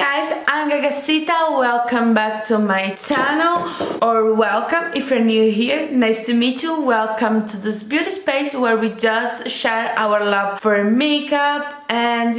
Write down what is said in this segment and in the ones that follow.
guys, I'm Gagasita. Welcome back to my channel, or welcome if you're new here. Nice to meet you. Welcome to this beauty space where we just share our love for makeup and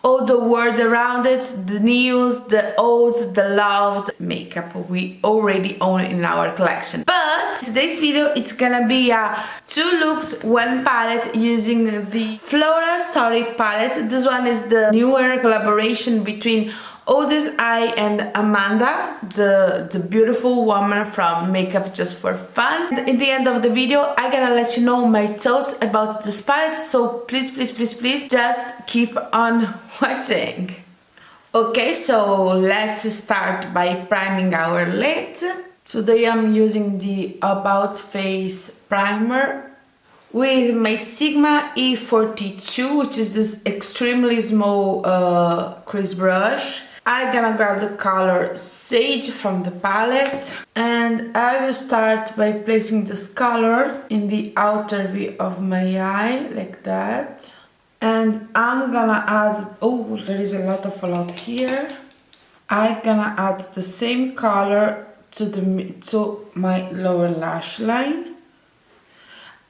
all the words around it, the news, the odes, the loved makeup we already own in our collection. But today's video, it's gonna be a 2 looks 1 palette using the Flora Story palette. This one is the newer collaboration between Oden's Eye and Amanda, the beautiful woman from Makeup Just for Fun. And in the end of the video, I'm gonna let you know my thoughts about this palette, so please just keep on watching. Okay, so let's start by priming our lid. Today I'm using the About Face primer with my Sigma E42, which is this extremely small crease brush. I'm gonna grab the color Sage from the palette, and I will start by placing this color in the outer V of my eye, like that. And I'm gonna add, oh, there is a lot here. I'm gonna add the same color to my lower lash line.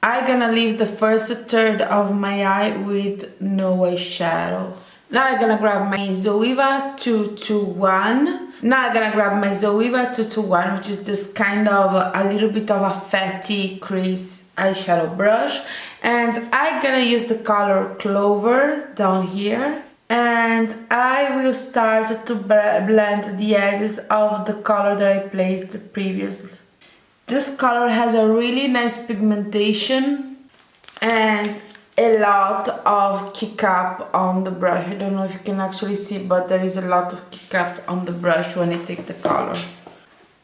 I'm gonna leave the first third of my eye with no eyeshadow. Now I'm gonna grab my Zoeva 221. Now I'm gonna grab my Zoeva 221, which is this kind of a little bit of a fatty crease eyeshadow brush. And I'm gonna use the color Clover down here. And I will start to blend the edges of the color that I placed previously. This color has a really nice pigmentation and a lot of kick up on the brush. I don't know if you can actually see, but there is a lot of kick up on the brush when I take the color.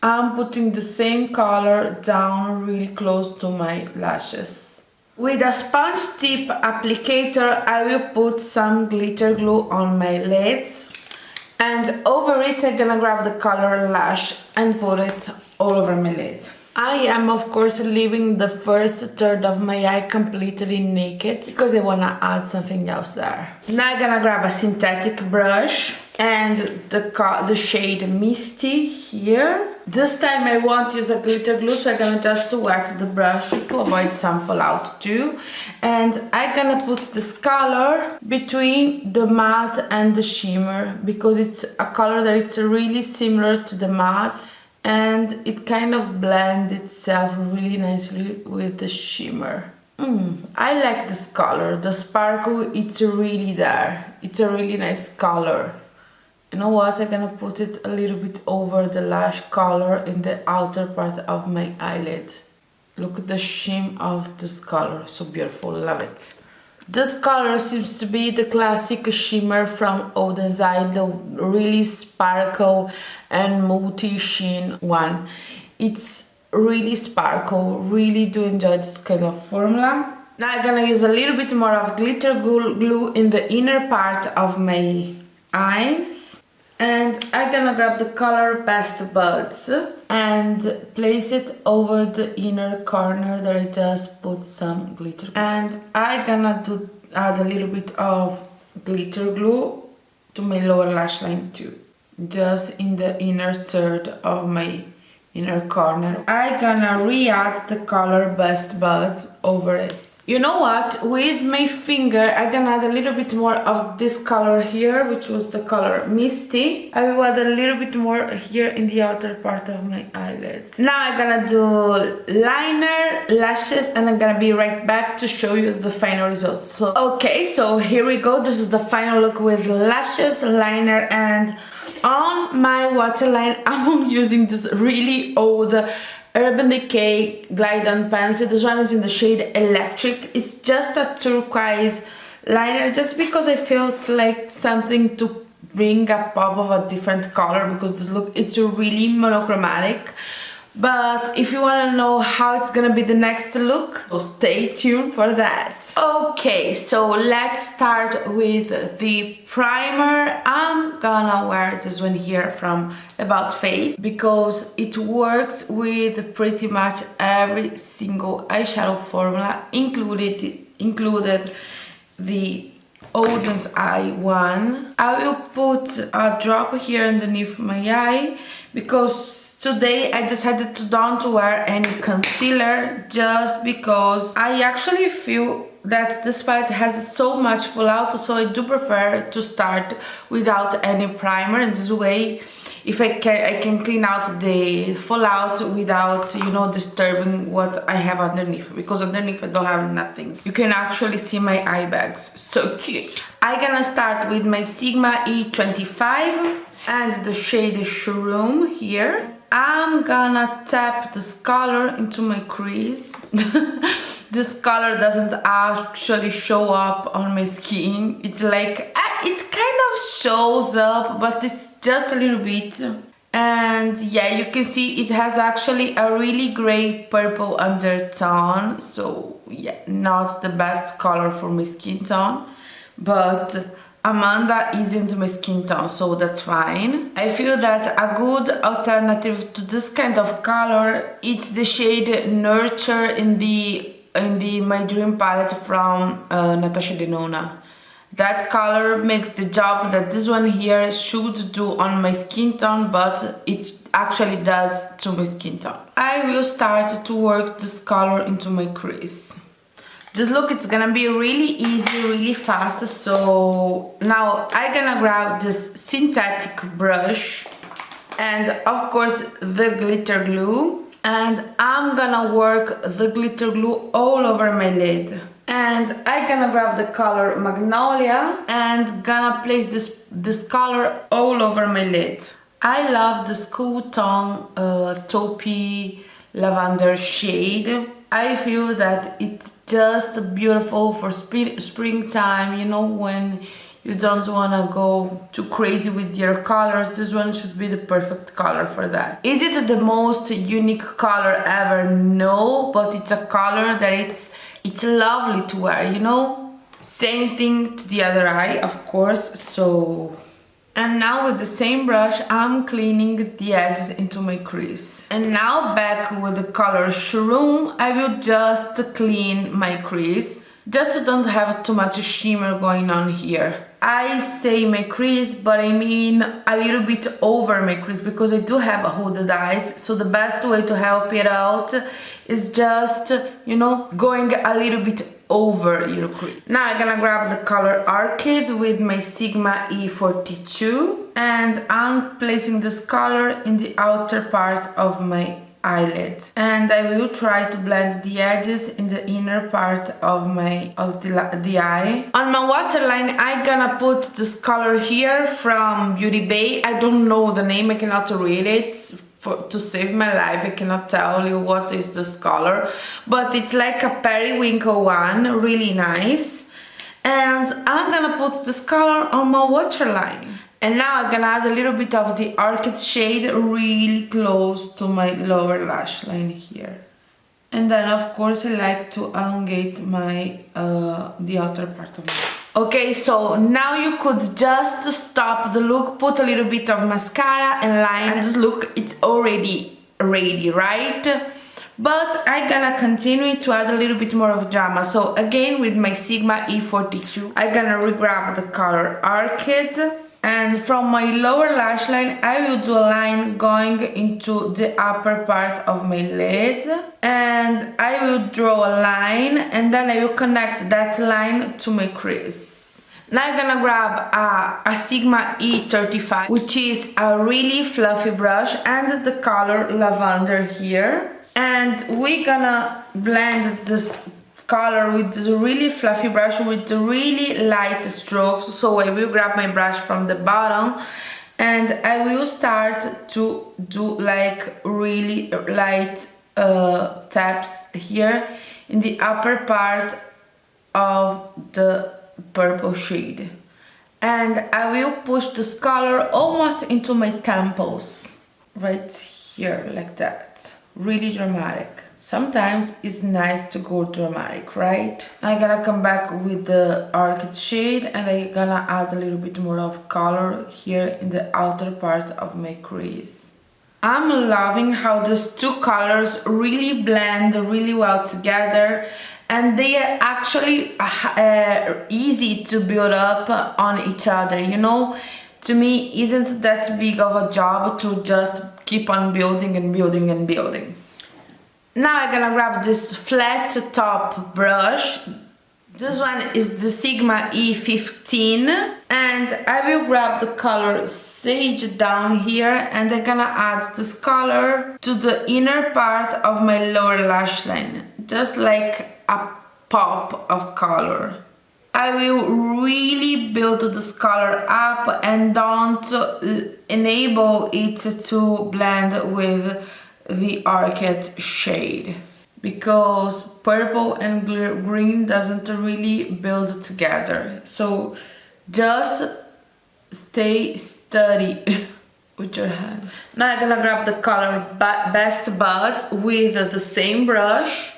I'm putting the same color down really close to my lashes. With a sponge tip applicator, I will put some glitter glue on my lids, and over it I'm gonna grab the color Lash and put it all over my lid. I am of course leaving the first third of my eye completely naked because I wanna add something else there. Now I'm gonna grab a synthetic brush and the shade Misty here. This time I won't use a glitter glue, so I'm gonna just wet the brush to avoid some fallout too. And I'm gonna put this color between the matte and the shimmer because it's a color that it's really similar to the matte, and it kind of blends itself really nicely with the shimmer. I like this color. The sparkle, it's really there. It's a really nice color. You know what? I'm gonna put it a little bit over the lash color in the outer part of my eyelids. Look at the sheen of this color. So beautiful. Love it. This color seems to be the classic shimmer from Oden's Eye, the really sparkle and multi-sheen one. It's really sparkle, really do enjoy this kind of formula. Now I'm gonna use a little bit more of glitter glue in the inner part of my eyes. And I'm gonna grab the color Best Buds and place it over the inner corner that I just put some glitter. And I'm gonna add a little bit of glitter glue to my lower lash line too, just in the inner third of my inner corner. I'm gonna re-add the color Best Buds over it. You know what? With my finger, I'm gonna add a little bit more of this color here, which was the color Misty. I will add a little bit more here in the outer part of my eyelid. Now I'm gonna do liner, lashes, and I'm gonna be right back to show you the final results. So, okay, so here we go. This is the final look with lashes, liner, and on my waterline, I'm using this really old Urban Decay Glide On Pencil. This one is in the shade Electric. It's just a turquoise liner, just because I felt like something to bring a pop of a different color, because this look, it's really monochromatic. But if you want to know how it's gonna be the next look, so stay tuned for that. Okay, so let's start with the primer. I'm gonna wear this one here from About Face because it works with pretty much every single eyeshadow formula, included the Oden's eye one. I will put a drop here underneath my eye because today I decided to don't wear any concealer just because I actually feel that this palette has so much fallout, so I do prefer to start without any primer, and this way if I can clean out the fallout without, you know, disturbing what I have underneath, because underneath I don't have nothing. You can actually see my eye bags, so cute. I'm gonna start with my Sigma E25 and the shade Shroom here. I'm gonna tap this color into my crease. This color doesn't actually show up on my skin. It's like, it kind of shows up, but it's just a little bit. And yeah, you can see it has actually a really gray purple undertone. So yeah, not the best color for my skin tone, but Amanda isn't my skin tone, so that's fine. I feel that a good alternative to this kind of color, it's the shade Nurture in the My Dream palette from Natasha Denona. That color makes the job that this one here should do on my skin tone, but it actually does to my skin tone. I will start to work this color into my crease. This look, it's gonna be really easy, really fast. So now I'm gonna grab this synthetic brush and of course the glitter glue, and I'm gonna work the glitter glue all over my lid. And I'm gonna grab the color Magnolia and gonna place this color all over my lid. I love this cool tone taupey lavender shade. I feel that it's just beautiful for springtime, you know, when you don't want to go too crazy with your colors. This one should be the perfect color for that. Is it the most unique color ever? No, but it's a color that it's lovely to wear, you know. Same thing to the other eye, of course. So, and now with the same brush, I'm cleaning the edges into my crease. And now back with the color Shroom, I will just clean my crease, just to don't have too much shimmer going on here. I say my crease, but I mean a little bit over my crease because I do have hooded eyes. So the best way to help it out is just, you know, going a little bit over your crease. Now I'm gonna grab the color Arcade with my Sigma E42 and I'm placing this color in the outer part of my eyelid, and I will try to blend the edges in the inner part of the eye. On my waterline, I'm gonna put this color here from Beauty Bay. I don't know the name, I cannot read it. To save my life, I cannot tell you what is this color, but it's like a periwinkle one, really nice. And I'm gonna put this color on my waterline. And now I'm gonna add a little bit of the Arcade shade really close to my lower lash line here. And then of course I like to elongate my the outer part of my. Okay, so now you could just stop the look, put a little bit of mascara and line, and this look it's already ready, right? But I'm gonna continue to add a little bit more of drama. So again with my Sigma E42, I'm gonna re-grab the color Arcade, and from my lower lash line I will do a line going into the upper part of my lid, and I will draw a line and then I will connect that line to my crease. Now I'm gonna grab a Sigma E35, which is a really fluffy brush, and the color Lavender here, and we're gonna blend this color with this really fluffy brush with really light strokes. So I will grab my brush from the bottom and I will start to do like really light taps here in the upper part of the purple shade, and I will push this color almost into my temples right here, like that. Really dramatic. Sometimes it's nice to go dramatic, right? I'm gonna come back with the Arcade shade and I'm gonna add a little bit more of color here in the outer part of my crease. I'm loving how these two colors really blend really well together, and they are actually easy to build up on each other, you know. To me, isn't that big of a job to just keep on building and building and building. Now I'm gonna grab this flat top brush. This one is the Sigma E15, and I will grab the color Sage down here, and I'm gonna add this color to the inner part of my lower lash line, just like a pop of color. I will really build this color up and don't enable it to blend with the Arcade shade, because purple and green doesn't really build together. So just stay steady with your hand. Now I'm gonna grab the color Best Buds with the same brush,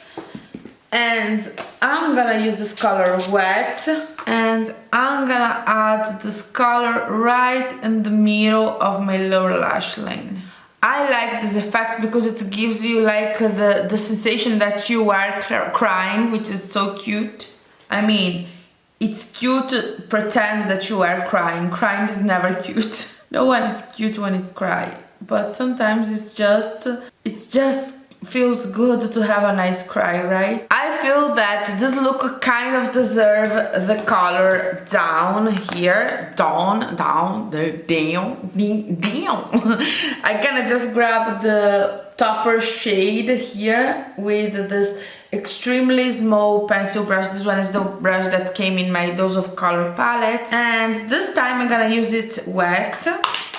and I'm gonna use this color Wet, and I'm gonna add this color right in the middle of my lower lash line. I like this effect because it gives you like the sensation that you are crying, which is so cute. I mean, it's cute to pretend that you are crying. Crying is never cute. No one is cute when it's cry, but sometimes it's just feels good to have a nice cry, right? I feel that this look kind of deserve the color down here, down. I'm gonna just grab the topper shade here with this extremely small pencil brush. This one is the brush that came in my Dose of Color palette, and this time I'm gonna use it wet,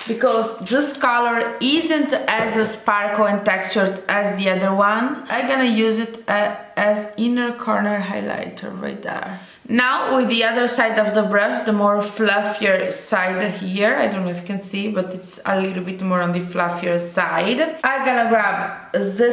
because this color isn't as sparkle and textured as the other one. I'm gonna use it as inner corner highlighter right there. Now with the other side of the brush, the more fluffier side here, I don't know if you can see, but it's a little bit more on the fluffier side. I'm gonna grab the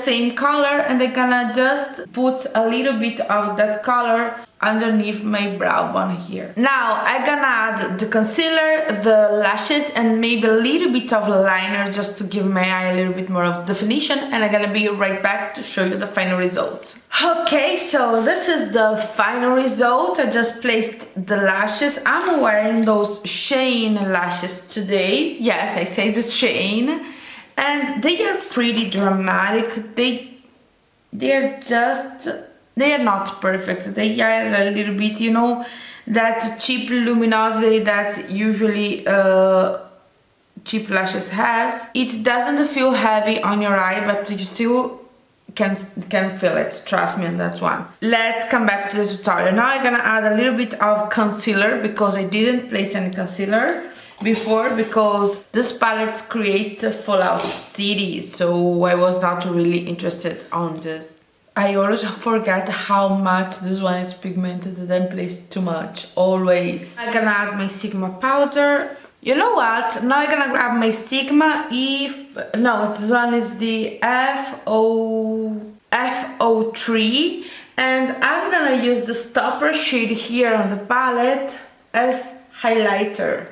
same color, and I'm gonna just put a little bit of that color underneath my brow bone here. Now I'm gonna add the concealer, the lashes, and maybe a little bit of liner just to give my eye a little bit more of definition, and I'm gonna be right back to show you the final result. Okay, so this is the final result. I just placed the lashes. I'm wearing those Shein lashes today. Yes, I say the Shein, and they are pretty dramatic. They are not perfect. They are a little bit, you know, that cheap luminosity that usually cheap lashes has. It doesn't feel heavy on your eye, but you still can feel it. Trust me on that one. Let's come back to the tutorial. Now I'm gonna add a little bit of concealer, because I didn't place any concealer before, because this palette creates Fallout City, so I was not really interested on this. I always forget how much this one is pigmented and then place too much, always. I'm gonna add my Sigma powder. You know what? Now I'm gonna grab my Sigma this one is the FO3, and I'm gonna use the stopper shade here on the palette as highlighter.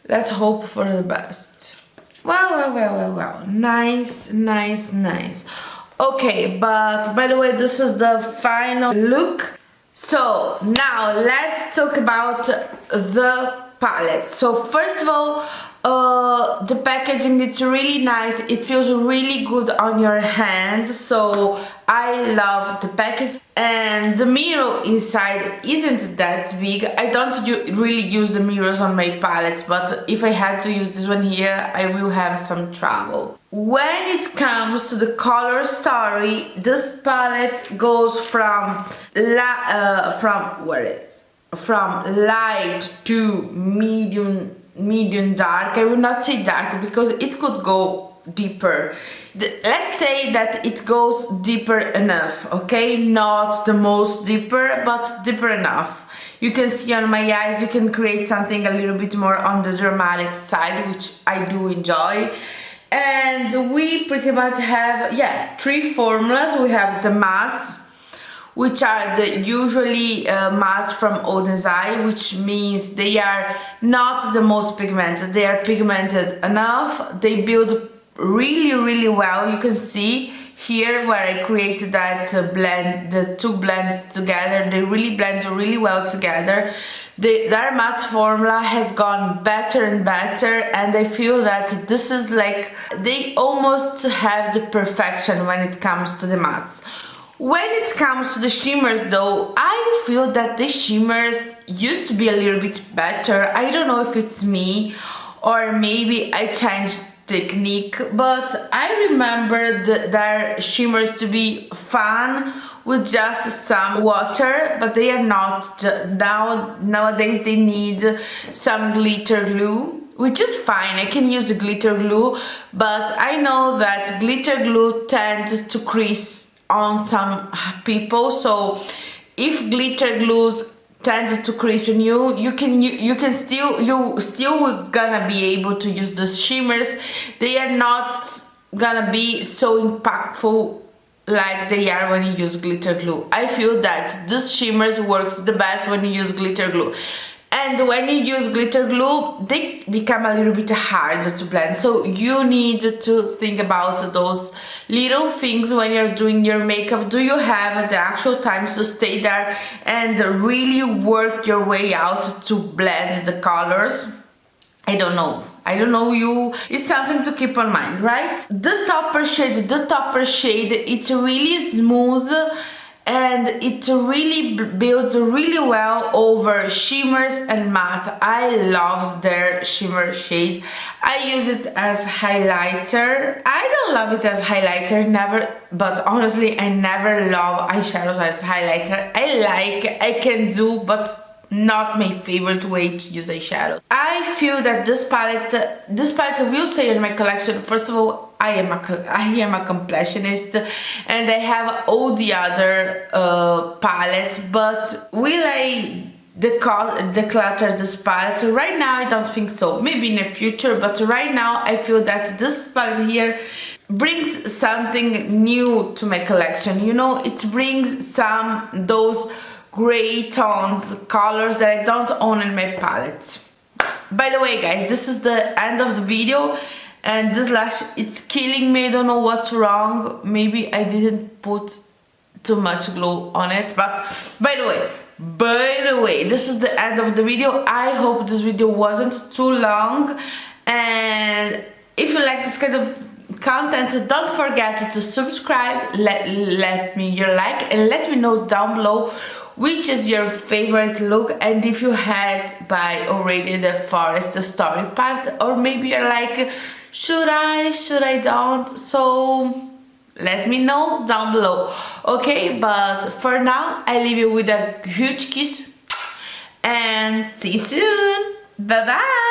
Let's hope for the best. Well. Nice. Okay, but by the way, this is the final look. So now let's talk about the palette. So first of all, the packaging, it's really nice. It feels really good on your hands, so I love the package. And the mirror inside isn't that big. I don't really use the mirrors on my palettes, but if I had to use this one here, I will have some trouble. When it comes to the color story, this palette goes from light to medium dark. I would not say dark because it could go deeper. Let's say that it goes deeper enough, okay? Not the most deeper, but deeper enough. You can see on my eyes, you can create something a little bit more on the dramatic side, which I do enjoy. And we pretty much have, three formulas. We have the mattes, which are the usually mattes from Oden's eye, which means they are not the most pigmented. They are pigmented enough. They build really well. You can see here where I created that blend, the two blends together, they really blend really well together. Their matte formula has gone better and better, and I feel that this is like, they almost have the perfection when it comes to the mattes. When it comes to the shimmers though, I feel that the shimmers used to be a little bit better. I don't know if it's me or maybe I changed technique, but I remember their shimmers to be fun with just some water, but they are not. Nowadays they need some glitter glue, which is fine. I can use glitter glue, but I know that glitter glue tends to crease on some people, so if glitter glues tend to crease on you, you still gonna be able to use the shimmers. They are not gonna be so impactful like they are when you use glitter glue. I feel that this shimmers works the best when you use glitter glue. And when you use glitter glue, they become a little bit harder to blend. So you need to think about those little things when you're doing your makeup. Do you have the actual time to stay there and really work your way out to blend the colors? I don't know. It's something to keep on mind, right? The topper shade, it's really smooth and it really builds really well over shimmers and matte. I love their shimmer shades. I use it as highlighter. I don't love it as highlighter, never, but honestly I never love eyeshadows as highlighter. I can do, but not my favorite way to use eyeshadow. I feel that this palette will stay in my collection. First of all, I am a completionist and I have all the other palettes, but will I declutter this palette? Right now I don't think so, maybe in the future, but right now I feel that this palette here brings something new to my collection. You know, it brings those gray tones, colors that I don't own in my palette. By the way guys, this is the end of the video. And this lash, it's killing me. I don't know what's wrong. Maybe I didn't put too much glue on it. But by the way, this is the end of the video. I hope this video wasn't too long. And if you like this kind of content, don't forget to subscribe. Let me your like and let me know down below which is your favorite look, and if you had buy already the forest story part, or maybe you're like, should I don't? So let me know down below. Okay, but for now I leave you with a huge kiss and see you soon. Bye bye.